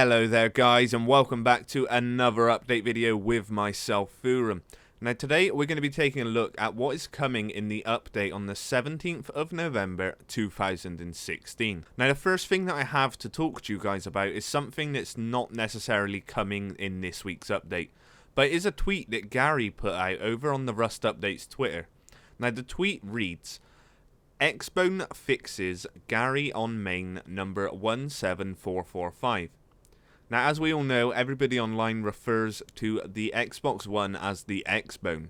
Hello there guys, and welcome back to another update video with myself, Foorun. Now today we're going to be taking a look at what is coming in the update on the 17th of November 2016. Now the first thing that I have to talk to you guys about is something that's not necessarily coming in this week's update, but it is a tweet that Gary put out over on the Rust Updates Twitter. Now the tweet reads, Xbone fixes Gary on main number 17445. Now, as we all know, everybody online refers to the Xbox One as the Xbone.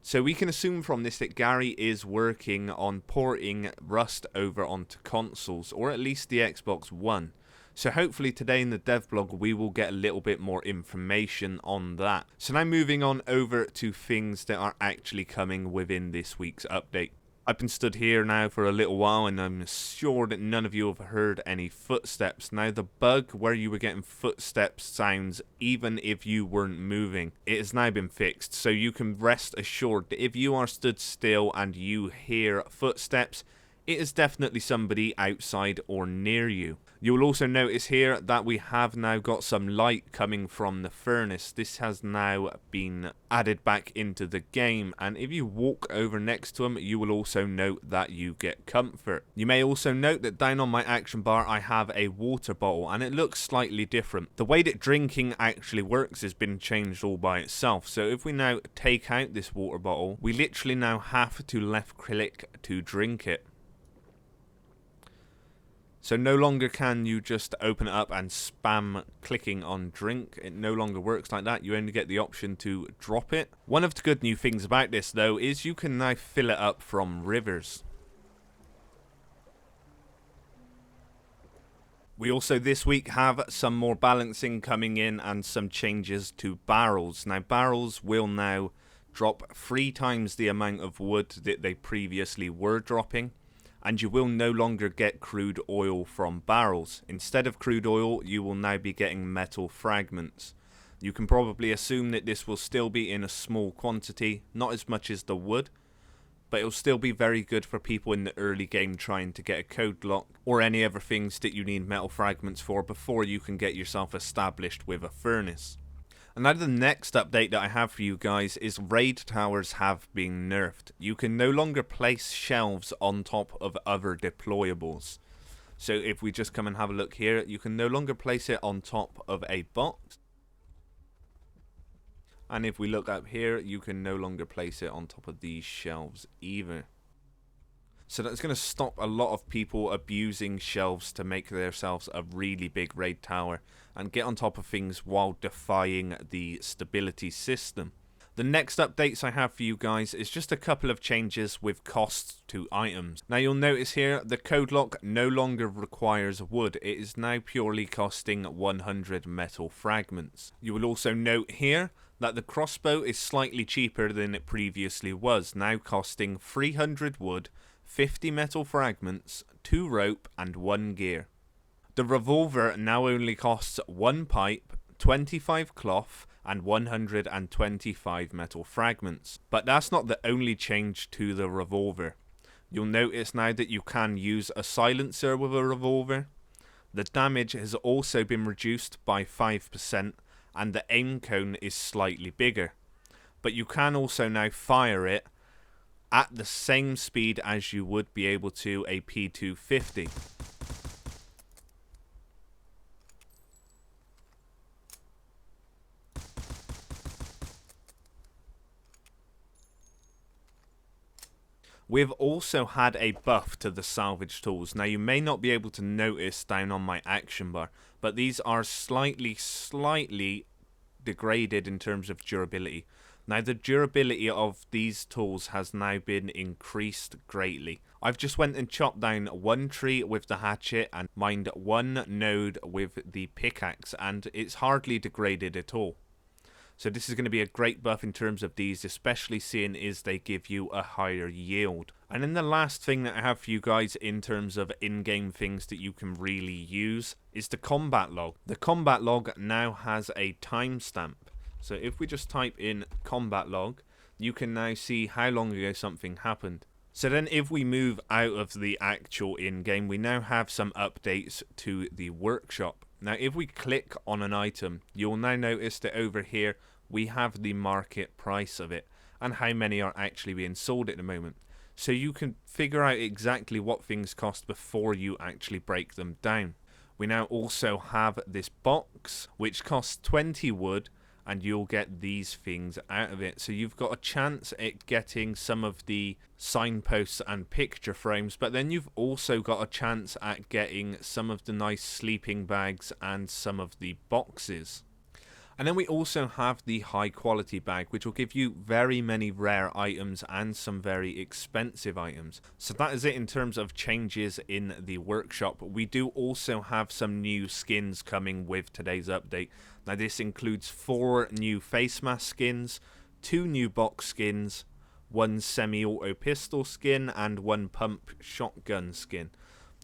So we can assume from this that Gary is working on porting Rust over onto consoles, or at least the Xbox One. So hopefully today in the devlog we will get a little bit more information on that. So now moving on over to things that are actually coming within this week's update. I've been stood here now for a little while and I'm sure that none of you have heard any footsteps. Now the bug where you were getting footsteps sounds even if you weren't moving, it has now been fixed. So you can rest assured that if you are stood still and you hear footsteps, it is definitely somebody outside or near you. You will also notice here that we have now got some light coming from the furnace. This has now been added back into the game, and if you walk over next to them, you will also note that you get comfort. You may also note that down on my action bar I have a water bottle, and it looks slightly different. The way that drinking actually works has been changed all by itself. So if we now take out this water bottle, we literally now have to left click to drink it. So no longer can you just open it up and spam clicking on drink. It no longer works like that. You only get the option to drop it. One of the good new things about this though is you can now fill it up from rivers. We also this week have some more balancing coming in and some changes to barrels. Now barrels will now drop 3 times the amount of wood that they previously were dropping. And you will no longer get crude oil from barrels. Instead of crude oil, you will now be getting metal fragments. You can probably assume that this will still be in a small quantity, not as much as the wood, but it will still be very good for people in the early game trying to get a code lock or any other things that you need metal fragments for before you can get yourself established with a furnace. And now the next update that I have for you guys is raid towers have been nerfed. You can no longer place shelves on top of other deployables. So if we just come and have a look here, you can no longer place it on top of a box. And if we look up here, you can no longer place it on top of these shelves either. So that's going to stop a lot of people abusing shelves to make themselves a really big raid tower and get on top of things while defying the stability system. The next updates I have for you guys is just a couple of changes with costs to items. Now you'll notice here the code lock no longer requires wood. It is now purely costing 100 metal fragments. You will also note here that the crossbow is slightly cheaper than it previously was, now costing 300 wood, 50 metal fragments, 2 rope and 1 gear. The revolver now only costs 1 pipe, 25 cloth and 125 metal fragments. But that's not the only change to the revolver. You'll notice now that you can use a silencer with a revolver. The damage has also been reduced by 5% and the aim cone is slightly bigger. But you can also now fire it at the same speed as you would be able to a P250. We've also had a buff to the salvage tools. Now you may not be able to notice down on my action bar, but these are slightly degraded in terms of durability. Now the durability of these tools has now been increased greatly. I've just went and chopped down 1 tree with the hatchet and mined 1 node with the pickaxe, and it's hardly degraded at all. So this is going to be a great buff in terms of these, especially seeing as they give you a higher yield. And then the last thing that I have for you guys in terms of in-game things that you can really use is the combat log. The combat log now has a timestamp. So if we just type in combat log, you can now see how long ago something happened. So then if we move out of the actual in-game, we now have some updates to the workshop. Now if we click on an item, you'll now notice that over here we have the market price of it and how many are actually being sold at the moment. So you can figure out exactly what things cost before you actually break them down. We now also have this box which costs 20 wood, and you'll get these things out of it. So you've got a chance at getting some of the signposts and picture frames, but then you've also got a chance at getting some of the nice sleeping bags and some of the boxes. And then we also have the high quality bag, which will give you very many rare items and some very expensive items. So that is it in terms of changes in the workshop. We do also have some new skins coming with today's update. Now this includes 4 new face mask skins, 2 new box skins, 1 semi-auto pistol skin and 1 pump shotgun skin.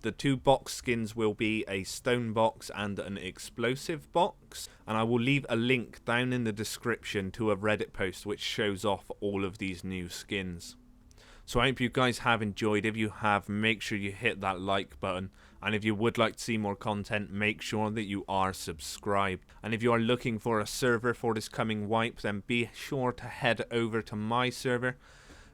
The 2 box skins will be a stone box and an explosive box, and I will leave a link down in the description to a Reddit post which shows off all of these new skins. So I hope you guys have enjoyed. If you have, make sure you hit that like button, and if you would like to see more content, make sure that you are subscribed. And if you are looking for a server for this coming wipe, then be sure to head over to my server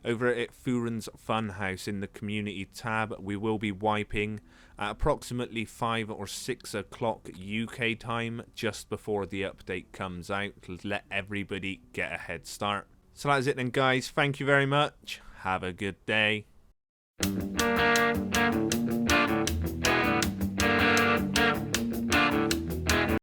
over at Foorun's Funhouse in the community tab. We will be wiping at approximately 5 or 6 o'clock UK time just before the update comes out to let everybody get a head start. So that is it then guys, thank you very much, have a good day.